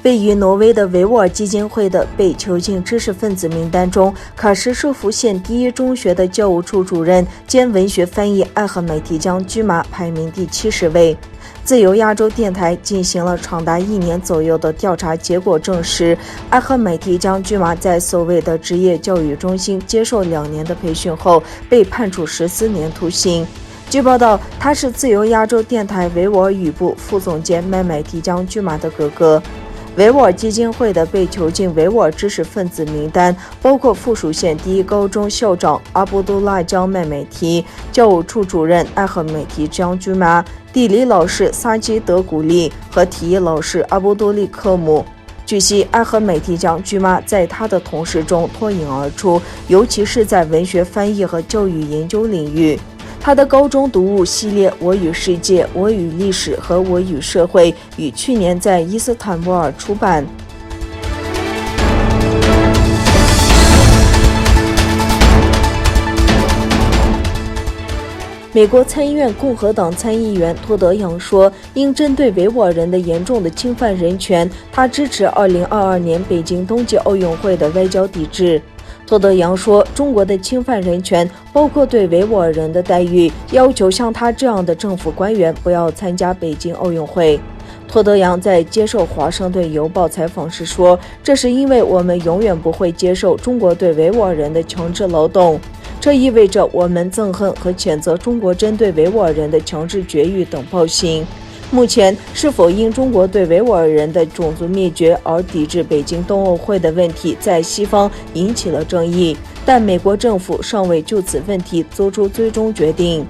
位于挪威的维吾尔基金会的被囚禁知识分子名单中，喀什舒夫县第一中学的教务处主任兼文学翻译艾赫美提江居马排名第70位。自由亚洲电台进行了长达1年左右的调查，结果证实，艾赫美提江居马在所谓的职业教育中心接受2年的培训后，被判处14年徒刑。据报道，他是自由亚洲电台维吾尔语部副总监麦美提江居马的哥哥。维吾尔基金会的被囚禁维吾尔知识分子名单包括附属县第一高中校长阿卜杜拉江麦美提、教务处主任艾赫美提江居马、地理老师萨基德古利和体育老师阿卜杜利科姆。据悉，艾赫美提江居马在他的同事中脱颖而出，尤其是在文学翻译和教育研究领域。他的高中读物系列《我与世界》《我与历史》和《我与社会》于去年在伊斯坦布尔出版。美国参议院共和党参议员托德·杨说，因针对维吾尔人的严重的侵犯人权，他支持2022年北京冬季奥运会的外交抵制。托德·杨说，中国的侵犯人权包括对维吾尔人的待遇，要求像他这样的政府官员不要参加北京奥运会。托德·杨在接受《华盛顿邮报》采访时说，这是因为我们永远不会接受中国对维吾尔人的强制劳动，这意味着我们憎恨和谴责中国针对维吾尔人的强制绝育等暴行。目前，是否因中国对维吾尔人的种族灭绝而抵制北京冬奥会的问题在西方引起了争议，但美国政府尚未就此问题做出最终决定。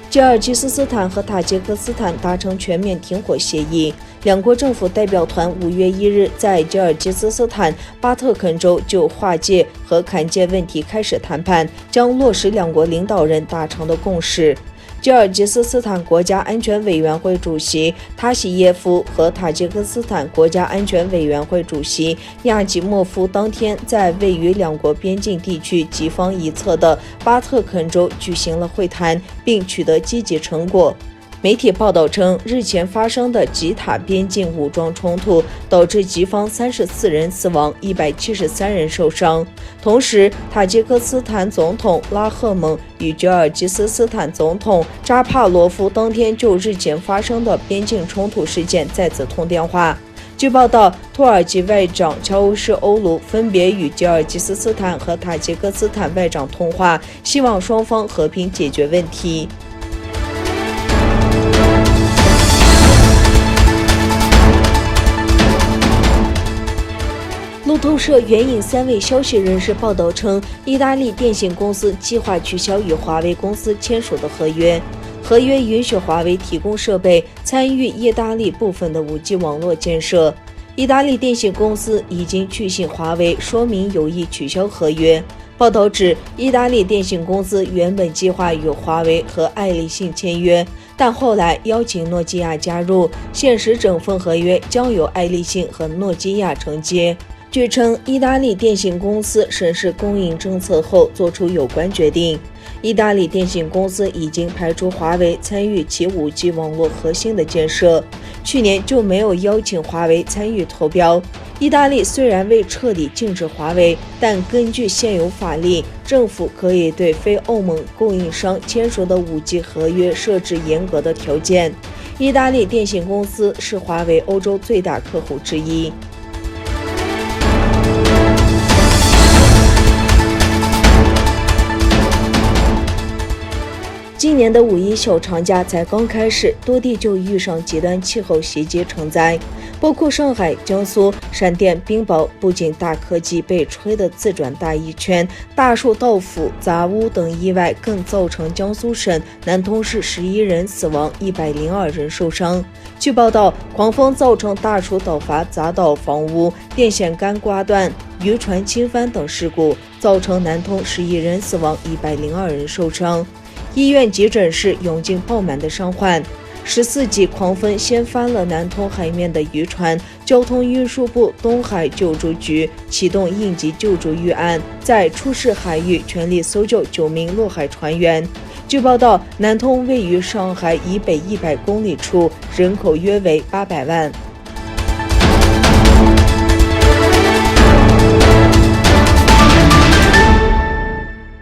吉尔吉斯斯坦和塔吉克斯坦达成全面停火协议，两国政府代表团5月1日在吉尔吉斯斯坦巴特肯州就划界和砍界问题开始谈判，将落实两国领导人达成的共识。吉尔吉斯斯坦国家安全委员会主席塔西耶夫和塔吉克斯坦国家安全委员会主席亚吉莫夫当天在位于两国边境地区己方一侧的巴特肯州举行了会谈，并取得积极成果。媒体报道称，日前发生的吉塔边境武装冲突导致吉方34人死亡，173人受伤。同时，塔吉克斯坦总统拉赫蒙与吉尔吉斯斯坦总统扎帕罗夫当天就日前发生的边境冲突事件再次通电话。据报道，土耳其外长乔乌什欧卢分别与吉尔吉斯斯坦和塔吉克斯坦外长通话，希望双方和平解决问题。路透社援引3位消息人士报道称，意大利电信公司计划取消与华为公司签署的合约。合约允许华为提供设备，参与意大利部分的5G 网络建设。意大利电信公司已经去信华为，说明有意取消合约。报道指，意大利电信公司原本计划与华为和爱立信签约，但后来邀请诺基亚加入，现时整份合约将由爱立信和诺基亚承接。据称，意大利电信公司审视供应政策后做出有关决定。意大利电信公司已经排除华为参与其5G 网络核心的建设，去年就没有邀请华为参与投标。意大利虽然未彻底禁止华为，但根据现有法令，政府可以对非欧盟供应商签署的5G 合约设置严格的条件。意大利电信公司是华为欧洲最大客户之一。今年的5·1小长假才刚开始，多地就遇上极端气候袭击成灾，包括上海、江苏、闪电、冰雹，不仅大客机被吹得自转大一圈，大树倒腐、砸屋等意外更造成江苏省南通市11人死亡，102人受伤。据报道，狂风造成大树倒塌砸倒房屋，电线杆刮断，渔船倾翻等事故，造成南通11人死亡，102人受伤。医院急诊室涌进爆满的伤患。14级狂风掀翻了南通海面的渔船，交通运输部东海救助局启动应急救助预案，在出事海域全力搜救9名落海船员。据报道，南通位于上海以北100公里处，人口约为800万。